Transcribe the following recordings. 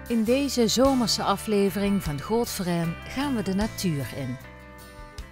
In deze zomerse aflevering van Goldverein gaan we de natuur in.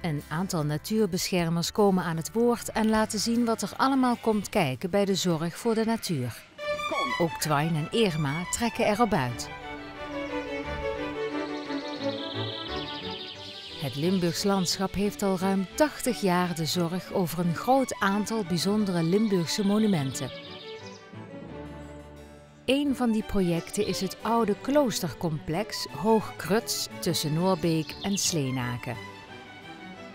Een aantal natuurbeschermers komen aan het woord en laten zien wat er allemaal komt kijken bij de zorg voor de natuur. Ook Twijn en Irma trekken erop uit. Het Limburgs landschap heeft al ruim 80 jaar de zorg over een groot aantal bijzondere Limburgse monumenten. Een van die projecten is het oude kloostercomplex Hoog Kruts tussen Noorbeek en Sleenaken.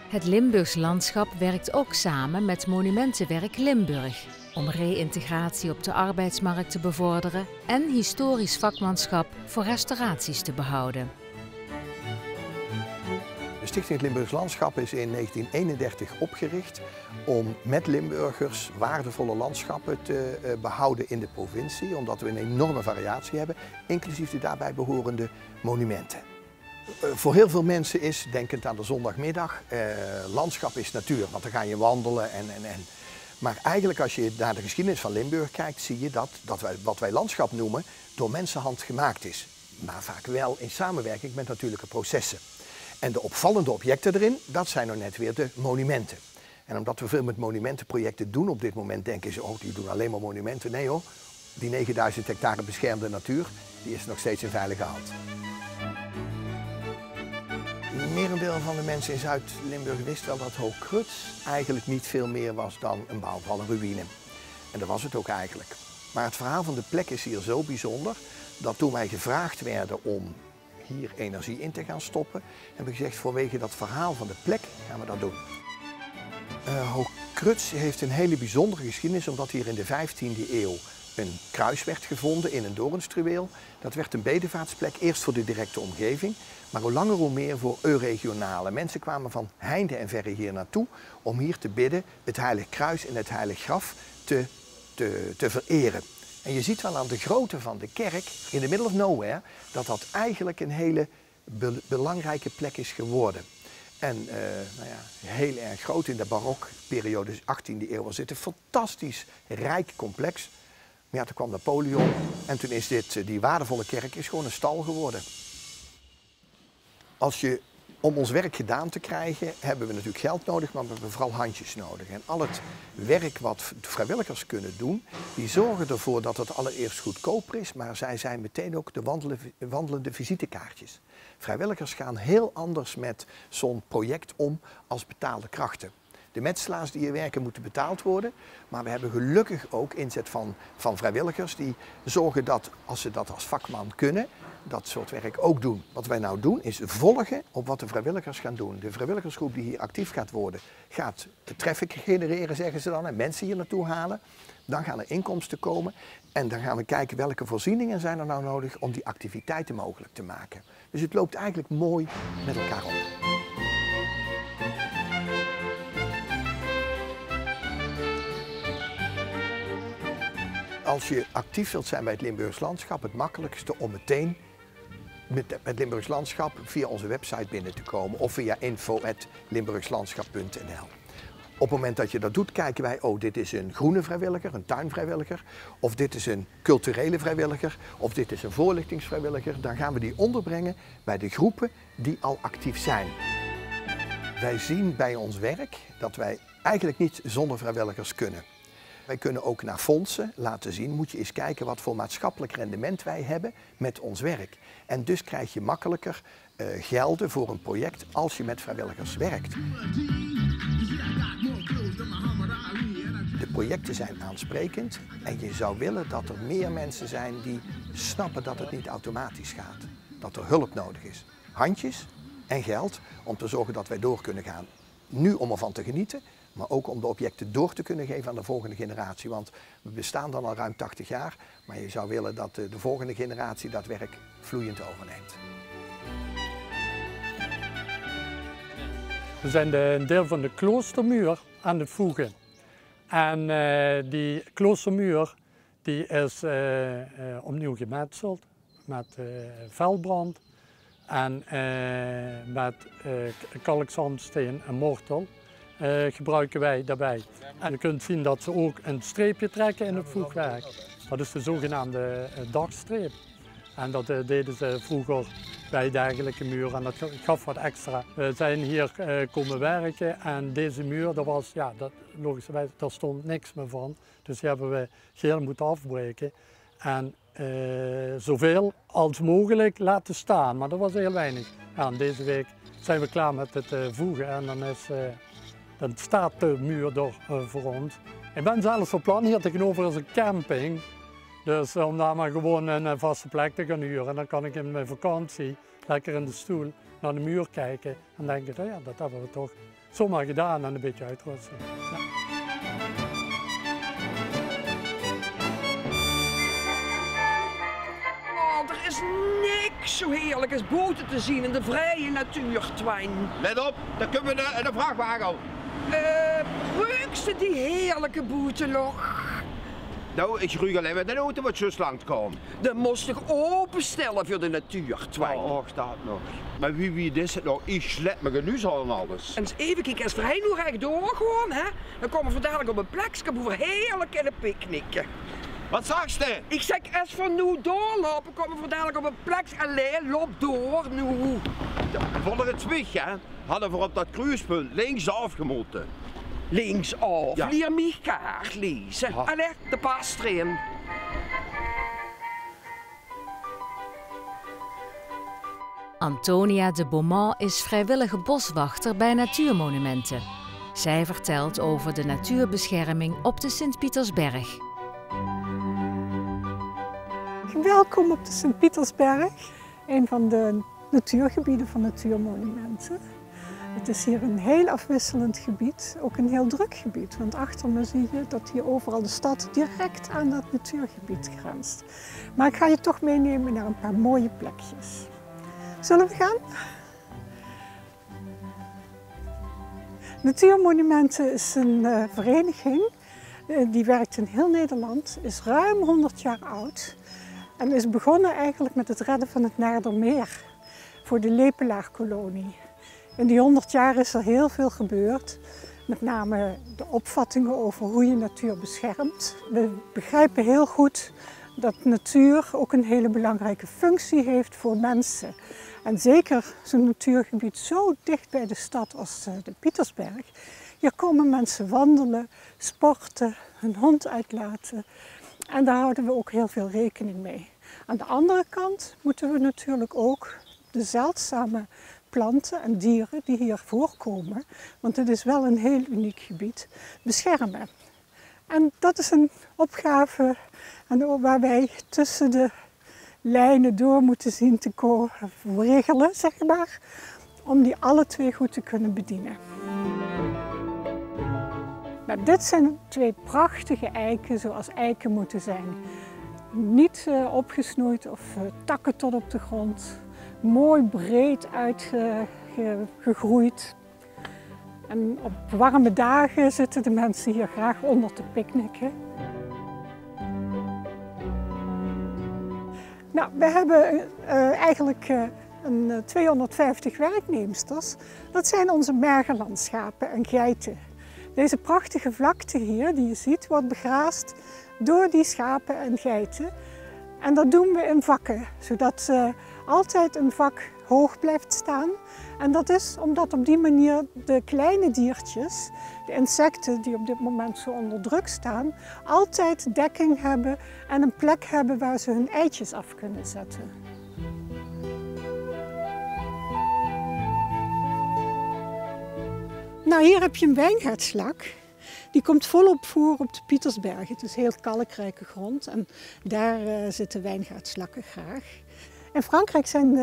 Het Limburgs landschap werkt ook samen met Monumentenwerk Limburg om reïntegratie op de arbeidsmarkt te bevorderen en historisch vakmanschap voor restauraties te behouden. De Stichting Het Limburgs Landschap is in 1931 opgericht om met Limburgers waardevolle landschappen te behouden in de provincie, omdat we een enorme variatie hebben, inclusief de daarbij behorende monumenten. Voor heel veel mensen is, denkend aan de zondagmiddag, landschap is natuur, want dan ga je wandelen en. Maar eigenlijk als je naar de geschiedenis van Limburg kijkt, zie je dat wat wij landschap noemen door mensenhand gemaakt is. Maar vaak wel in samenwerking met natuurlijke processen. En de opvallende objecten erin, dat zijn nou net weer de monumenten. En omdat we veel met monumentenprojecten doen op dit moment, denken ze, oh, die doen alleen maar monumenten. Nee hoor, die 9000 hectare beschermde natuur, die is nog steeds in veilige hand. Een merendeel van de mensen in Zuid-Limburg wist wel dat Hoog Kruts eigenlijk niet veel meer was dan een bouwvallen ruïne. En dat was het ook eigenlijk. Maar het verhaal van de plek is hier zo bijzonder, dat toen wij gevraagd werden om hier energie in te gaan stoppen, hebben we gezegd, vanwege dat verhaal van de plek gaan we dat doen. Hoog Kruts heeft een hele bijzondere geschiedenis, omdat hier in de 15e eeuw een kruis werd gevonden in een doornstruweel. Dat werd een bedevaartsplek, eerst voor de directe omgeving, maar hoe langer hoe meer voor euregionale. Mensen kwamen van heinde en verre hier naartoe om hier te bidden, het Heilig Kruis en het Heilig Graf te vereren. En je ziet wel aan de grootte van de kerk, in the middle of nowhere, dat dat eigenlijk een hele belangrijke plek is geworden. En heel erg groot in de barokperiode, dus 18e eeuw, was dit een fantastisch rijk complex. Maar ja, toen kwam Napoleon en toen is die waardevolle kerk is gewoon een stal geworden. Om ons werk gedaan te krijgen, hebben we natuurlijk geld nodig, maar we hebben vooral handjes nodig. En al het werk wat vrijwilligers kunnen doen, die zorgen ervoor dat het allereerst goedkoper is, maar zij zijn meteen ook de wandelende visitekaartjes. Vrijwilligers gaan heel anders met zo'n project om als betaalde krachten. De metselaars die hier werken moeten betaald worden, maar we hebben gelukkig ook inzet van vrijwilligers die zorgen dat, als ze dat als vakman kunnen, dat soort werk ook doen. Wat wij nou doen is volgen op wat de vrijwilligers gaan doen. De vrijwilligersgroep die hier actief gaat worden, gaat de traffic genereren, zeggen ze dan, en mensen hier naartoe halen. Dan gaan er inkomsten komen en dan gaan we kijken welke voorzieningen zijn er nou nodig om die activiteiten mogelijk te maken. Dus het loopt eigenlijk mooi met elkaar op. Als je actief wilt zijn bij het Limburgs Landschap, het makkelijkste om meteen met het Limburgs Landschap via onze website binnen te komen of via info@limburgslandschap.nl. Op het moment dat je dat doet, kijken wij, oh, dit is een groene vrijwilliger, een tuinvrijwilliger, of dit is een culturele vrijwilliger, of dit is een voorlichtingsvrijwilliger. Dan gaan we die onderbrengen bij de groepen die al actief zijn. Wij zien bij ons werk dat wij eigenlijk niet zonder vrijwilligers kunnen. Wij kunnen ook naar fondsen laten zien, moet je eens kijken wat voor maatschappelijk rendement wij hebben met ons werk. En dus krijg je makkelijker gelden voor een project als je met vrijwilligers werkt. De projecten zijn aansprekend en je zou willen dat er meer mensen zijn die snappen dat het niet automatisch gaat. Dat er hulp nodig is. Handjes en geld om te zorgen dat wij door kunnen gaan. Nu om ervan te genieten, maar ook om de objecten door te kunnen geven aan de volgende generatie. Want we bestaan dan al ruim 80 jaar, maar je zou willen dat de volgende generatie dat werk vloeiend overneemt. We zijn een deel van de kloostermuur aan het voegen. En die kloostermuur die is opnieuw gemetseld met veldbrand en met kalkzandsteen en mortel. Gebruiken wij daarbij. En je kunt zien dat ze ook een streepje trekken in het voegwerk. Dat is de zogenaamde dagstreep. En dat deden ze vroeger bij dergelijke muren en dat gaf wat extra. We zijn hier komen werken en deze muur, logischerwijs, daar stond niks meer van. Dus die hebben we geheel moeten afbreken en zoveel als mogelijk laten staan, maar dat was heel weinig. Ja, en deze week zijn we klaar met het voegen en dan staat de muur er voor ons. Ik ben zelfs van plan, hier tegenover is een camping. Dus om daar maar gewoon een vaste plek te gaan huren. Dan kan ik in mijn vakantie lekker in de stoel naar de muur kijken en denken, nou ja, dat hebben we toch zomaar gedaan en een beetje uitrusten. Ja. Oh, er is niks zo heerlijk als boten te zien in de vrije natuur, Twijn. Let op, dan kunnen we in de vrachtwagen. Ruik ze die heerlijke boeten nog? Nou, ik ruik alleen met de auto wat zo langs komt. Dan moest ik openstellen voor de natuur, Twijn. Och, dat nog. Maar wie is het nog? Ik slet me genuus al en alles. En eens even kijken, als vrij nu rechtdoor gewoon, hè? Dan komen we dadelijk op een plekje waar we heerlijk in de picknicken. Wat zag je? Ik zeg, als we nu doorlopen, komen we dadelijk op een plek. Allee, loop door nu. Voor het zwicht, hè, hadden we op dat kruispunt linksaf gemoeten. Linksaf, Ja. leer mij kaart lezen. Ja. Allee, de pas erin. Antonia de Beaumont is vrijwillige boswachter bij Natuurmonumenten. Zij vertelt over de natuurbescherming op de Sint-Pietersberg. Welkom op de Sint-Pietersberg, een van de natuurgebieden van Natuurmonumenten. Het is hier een heel afwisselend gebied, ook een heel druk gebied. Want achter me zie je dat hier overal de stad direct aan dat natuurgebied grenst. Maar ik ga je toch meenemen naar een paar mooie plekjes. Zullen we gaan? Natuurmonumenten is een vereniging die werkt in heel Nederland, is ruim 100 jaar oud. En is begonnen eigenlijk met het redden van het Naardermeer voor de lepelaarkolonie. In die 100 jaar is er heel veel gebeurd. Met name de opvattingen over hoe je natuur beschermt. We begrijpen heel goed dat natuur ook een hele belangrijke functie heeft voor mensen. En zeker zo'n natuurgebied zo dicht bij de stad als de Pietersberg. Hier komen mensen wandelen, sporten, hun hond uitlaten. En daar houden we ook heel veel rekening mee. Aan de andere kant moeten we natuurlijk ook de zeldzame planten en dieren die hier voorkomen, want het is wel een heel uniek gebied, beschermen. En dat is een opgave waar wij tussen de lijnen door moeten zien te regelen, zeg maar, om die alle twee goed te kunnen bedienen. Nou, dit zijn twee prachtige eiken zoals eiken moeten zijn. Niet opgesnoeid of takken tot op de grond. Mooi breed uitgegroeid. En op warme dagen zitten de mensen hier graag onder te picknicken. Nou, we hebben eigenlijk 250 werknemsters. Dat zijn onze mergelandschapen en geiten. Deze prachtige vlakte hier, die je ziet, wordt begraasd door die schapen en geiten. En dat doen we in vakken, zodat altijd een vak hoog blijft staan. En dat is omdat op die manier de kleine diertjes, de insecten die op dit moment zo onder druk staan, altijd dekking hebben en een plek hebben waar ze hun eitjes af kunnen zetten. Nou, hier heb je een wijngaardslak. Die komt volop voor op de Pietersberg. Het is heel kalkrijke grond en daar zitten wijngaardslakken graag. In Frankrijk zijn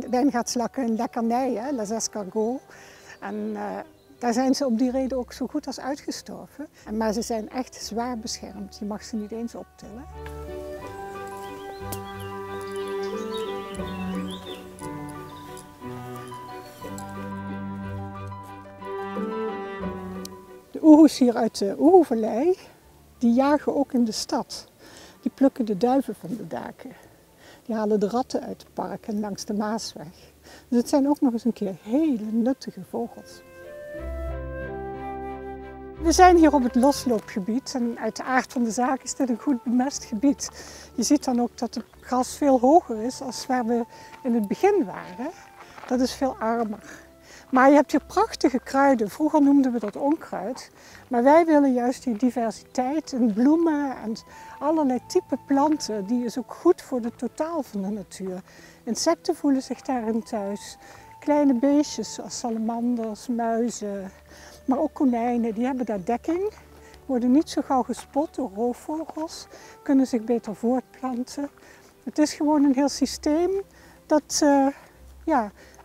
wijngaardslakken een lekkernij, hè, les escargots. En daar zijn ze om die reden ook zo goed als uitgestorven. Maar ze zijn echt zwaar beschermd. Je mag ze niet eens optillen. De oehoes hier uit de Oehoevallei, die jagen ook in de stad. Die plukken de duiven van de daken. Die halen de ratten uit het park en langs de Maasweg. Dus het zijn ook nog eens een keer hele nuttige vogels. We zijn hier op het losloopgebied en uit de aard van de zaak is dit een goed bemest gebied. Je ziet dan ook dat het gras veel hoger is dan waar we in het begin waren. Dat is veel armer. Maar je hebt hier prachtige kruiden. Vroeger noemden we dat onkruid. Maar wij willen juist die diversiteit in bloemen en allerlei type planten. Die is ook goed voor het totaal van de natuur. Insecten voelen zich daarin thuis. Kleine beestjes zoals salamanders, muizen, maar ook konijnen. Die hebben daar dekking. Worden niet zo gauw gespot door roofvogels. Kunnen zich beter voortplanten. Het is gewoon een heel systeem dat...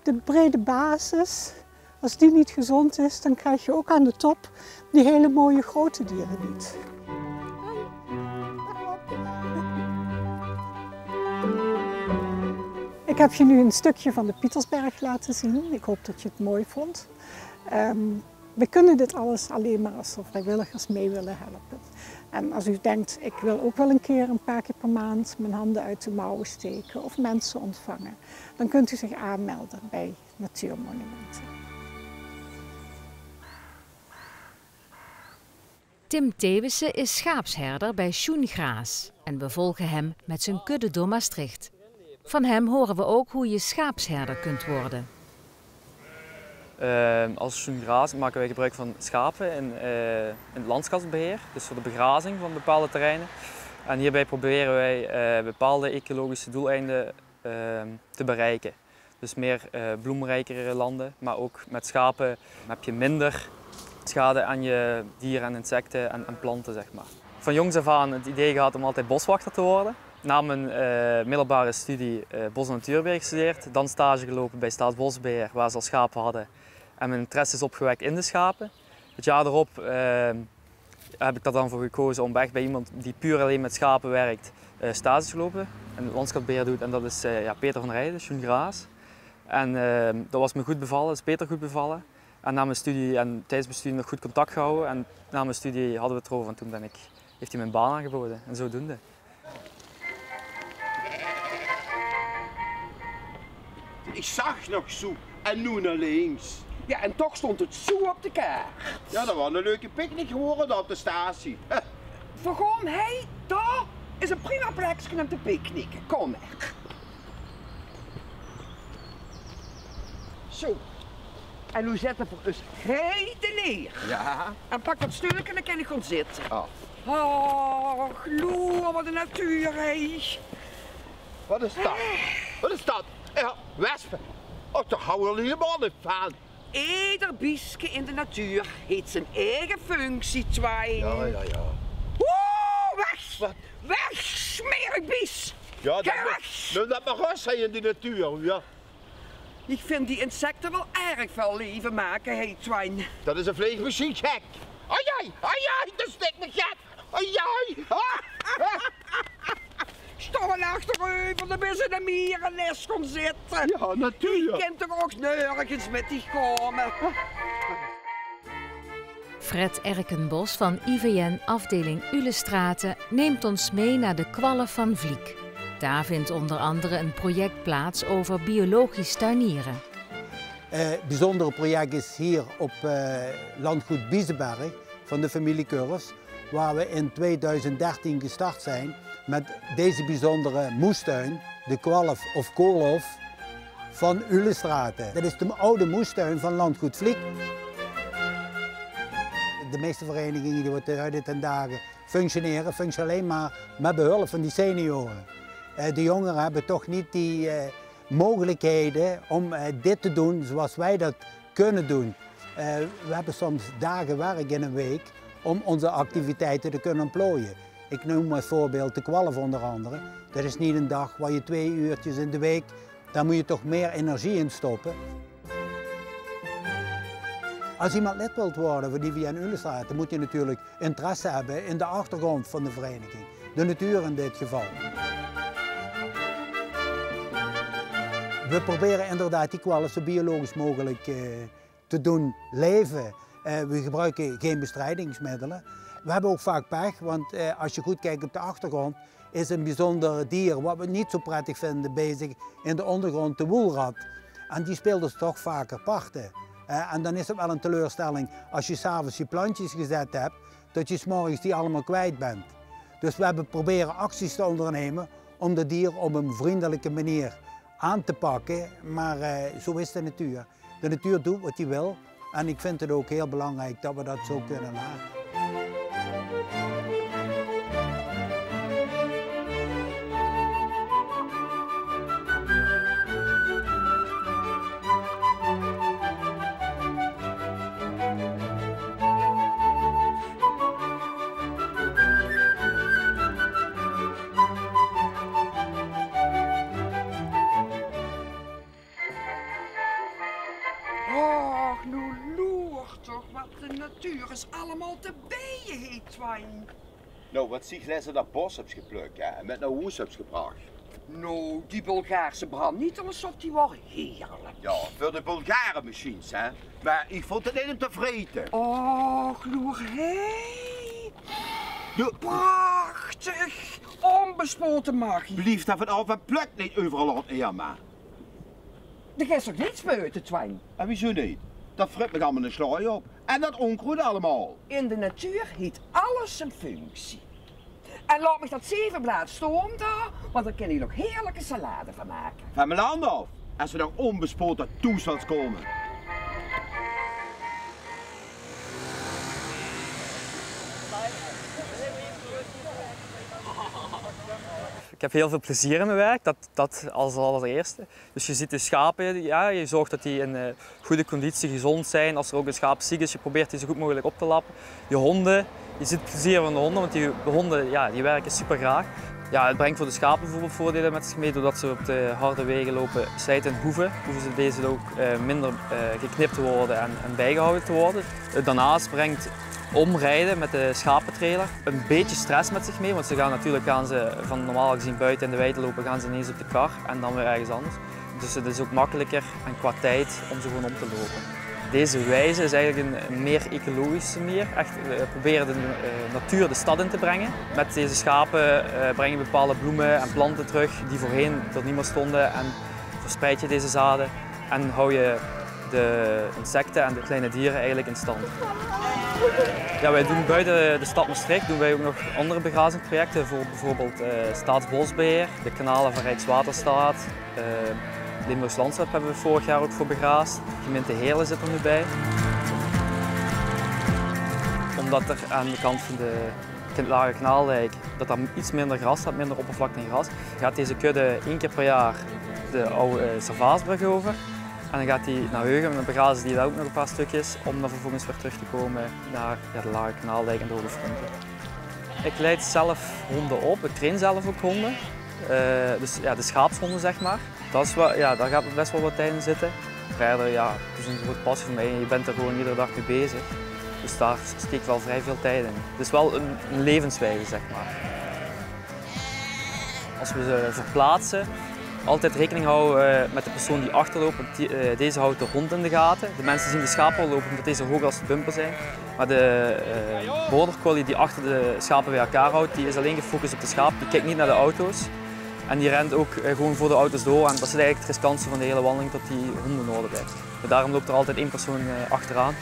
de brede basis, als die niet gezond is, dan krijg je ook aan de top die hele mooie grote dieren niet. Ik heb je nu een stukje van de Pietersberg laten zien. Ik hoop dat je het mooi vond. We kunnen dit alles alleen maar als er vrijwilligers mee willen helpen. En als u denkt, ik wil ook wel een paar keer per maand mijn handen uit de mouwen steken of mensen ontvangen, dan kunt u zich aanmelden bij Natuurmonumenten. Tim Thewissen is schaapsherder bij Sjoen Graas en we volgen hem met zijn kudde door Maastricht. Van hem horen we ook hoe je schaapsherder kunt worden. Als Sjoen Graas maken wij gebruik van schapen in het landschapsbeheer, dus voor de begrazing van bepaalde terreinen. En hierbij proberen wij bepaalde ecologische doeleinden te bereiken. Dus meer bloemrijkere landen, maar ook met schapen heb je minder schade aan je dieren en insecten en planten, zeg maar. Van jongs af aan het idee gehad om altijd boswachter te worden. Na mijn middelbare studie bos- en natuurbeheer gestudeerd, dan stage gelopen bij Staatsbosbeheer waar ze al schapen hadden. En mijn interesse is opgewekt in de schapen. Het jaar erop heb ik er dan voor gekozen om echt bij iemand die puur alleen met schapen werkt, stage te lopen en het landschapsbeheer doet. En dat is Peter van Rijden, Sjoen Graas. En dat was me goed bevallen, dat is Peter goed bevallen. En na mijn studie en tijdens mijn studie nog goed contact gehouden. En na mijn studie hadden we het erover en toen heeft hij mijn baan aangeboden en zodoende. Ik zag nog zo en nu naar links. Ja, en toch stond het zo op de kaart. Ja, dat was een leuke picknick geworden op de statie. Vergoon, hé, daar is een prima plekje om te picknicken. Kom maar. Zo. En nu zetten we ons heden neer. Ja. En pak dat stuk en dan kan ik gewoon zitten. Oh. Oh, gloer, wat een natuur, hé. Wat is dat? Wat is dat? Ja, wespen. Oh, daar houden we helemaal niet van. Ieder biesje in de natuur heeft zijn eigen functie, Twijn. Ja. Woe, weg! Wat? Weg, smerig bies! Ja, Ga weg! dat mag rust zijn in de natuur, ja. Ik vind die insecten wel erg veel leven maken, hé, Twijn. Dat is een vleegmachine gek. Ai, dat stikt me gek. Ai. Staan achterover, dan ben ze in een mierennest gaan zitten. Ja, natuurlijk. Je kent toch ook nergens met die komen. Fred Erkenbos van IVN afdeling Ulestraten neemt ons mee naar de kwallen van Vliek. Daar vindt onder andere een project plaats over biologisch tuinieren. Het bijzondere project is hier op landgoed Biezenberg van de familie Curves, waar we in 2013 gestart zijn met deze bijzondere moestuin, de Kwalf of Koolhof van Ulestraten. Dat is de oude moestuin van landgoed Vliek. De meeste verenigingen die wat uit ten dagen functioneren alleen maar met behulp van die senioren. De jongeren hebben toch niet die mogelijkheden om dit te doen zoals wij dat kunnen doen. We hebben soms dagen werk in een week om onze activiteiten te kunnen ontplooien. Ik noem als voorbeeld de Kwalf onder andere. Dat is niet een dag waar je 2 uurtjes in de week, daar moet je toch meer energie in stoppen. Als iemand lid wilt worden van IVN Ulestraten, dan moet je natuurlijk interesse hebben in de achtergrond van de vereniging. De natuur in dit geval. We proberen inderdaad die kwallen zo biologisch mogelijk te doen leven. We gebruiken geen bestrijdingsmiddelen. We hebben ook vaak pech, want als je goed kijkt op de achtergrond is een bijzonder dier wat we niet zo prettig vinden bezig in de ondergrond, de woelrat. En die speelt dus toch vaker parten. En dan is het wel een teleurstelling als je 's avonds je plantjes gezet hebt, dat je 's morgens die allemaal kwijt bent. Dus we hebben proberen acties te ondernemen om de dier op een vriendelijke manier aan te pakken. Maar zo is de natuur. De natuur doet wat hij wil. En ik vind het ook heel belangrijk dat we dat zo kunnen laten. Och, nu loer toch wat de natuur is allemaal te bijen heet, Twijn. Nou, wat zie je ze dat bos hebt geplukt en met naar huis hebt gebracht? Nou, die Bulgaarse brand niet alsof die was heerlijk. Ja, voor de Bulgaren misschien, hè. Maar ik vond het niet om te vreten. Och, loer, hé. Prachtig. Onbespoten magie. Blijf daar vanaf en pluk niet overal aan Irma. Er is toch niets buiten, Twijn? En wieso niet? Dat fruit me allemaal een slaai op. En dat onkruid allemaal. In de natuur heeft alles zijn functie. En laat me dat 7 blad stoom daar, want dan kan je nog heerlijke salade van maken. Van mijn land af. Als we nog onbespoten toestand komen. Ik heb heel veel plezier in mijn werk, dat als allereerste. Dus je ziet de schapen, ja, je zorgt dat die in goede conditie gezond zijn. Als er ook een schaap ziek is, je probeert die zo goed mogelijk op te lappen. Je honden, je ziet het plezier van de honden, want de honden ja, die werken super graag. Ja, het brengt voor de schapen bijvoorbeeld voordelen met zich mee, doordat ze op de harde wegen lopen, slijten en hoeven ze deze ook minder geknipt te worden en bijgehouden te worden. Daarnaast brengt omrijden met de schapentrailer een beetje stress met zich mee, want gaan ze van normaal gezien buiten in de weide lopen, gaan ze ineens op de kar en dan weer ergens anders. Dus het is ook makkelijker en qua tijd om ze gewoon om te lopen. Deze wijze is eigenlijk een meer ecologische manier. Echt, we proberen de natuur de stad in te brengen. Met deze schapen breng je bepaalde bloemen en planten terug die voorheen er niet meer stonden en verspreid je deze zaden en hou je de insecten en de kleine dieren eigenlijk in stand. Ja, wij doen buiten de stad Maastricht doen wij ook nog andere begrazingsprojecten voor bijvoorbeeld Staatsbosbeheer, de kanalen van Rijkswaterstaat, Limburgs Landschap hebben we vorig jaar ook voor begraasd. Gemeente Heerlen zit er nu bij. Omdat er aan de kant van de Lage Kanaaldijk dat er iets minder gras staat, minder oppervlakte en gras, gaat deze kudde 1 keer per jaar de oude Servaasbrug over. En dan gaat hij naar Heugem en dan begrazen die daar ook nog een paar stukjes om dan vervolgens weer terug te komen naar de Lage Kanaaldijk en de Hoge Fronten. Ik leid zelf honden op, ik train zelf ook honden. Dus ja, de schaapshonden zeg maar. Dat is wel, ja, daar gaat best wel wat tijd in zitten. Verder, ja, het is een grote passie voor mij en je bent er gewoon iedere dag mee bezig. Dus daar steekt wel vrij veel tijd in. Het is wel een levenswijze zeg maar. Als we ze verplaatsen, altijd rekening houden met de persoon die achterloopt. Deze houdt de hond in de gaten. De mensen zien de schapen lopen omdat deze hoger als de bumper zijn. Maar de border collie die achter de schapen bij elkaar houdt, die is alleen gefocust op de schaap. Die kijkt niet naar de auto's. En die rent ook gewoon voor de auto's door. En dat is eigenlijk het riskantste van de hele wandeling, dat die honden nodig heeft. Maar daarom loopt er altijd 1 persoon achteraan.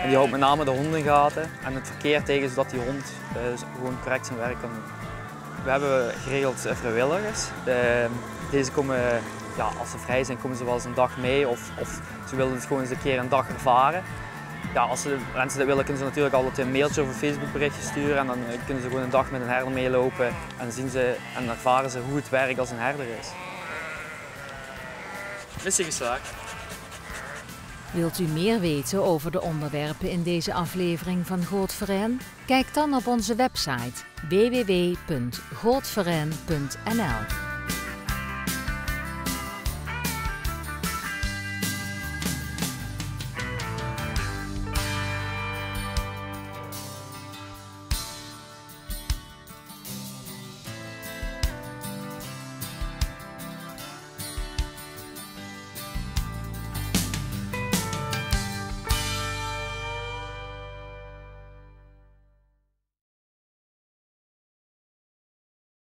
En die houdt met name de honden in de gaten en het verkeer tegen, zodat die hond gewoon correct zijn werk kan doen. We hebben geregeld vrijwilligers. Deze komen, ja, als ze vrij zijn, komen ze wel eens een dag mee of ze willen het gewoon eens een keer een dag ervaren. Ja, als mensen dat willen, kunnen ze natuurlijk altijd een mailtje of een Facebook berichtje sturen en dan kunnen ze gewoon een dag met een herder meelopen en zien ze en ervaren ze hoe het werk als een herder is. Missie geslaagd. Wilt u meer weten over de onderwerpen in deze aflevering van Goedforen? Kijk dan op onze website www.goedforen.nl.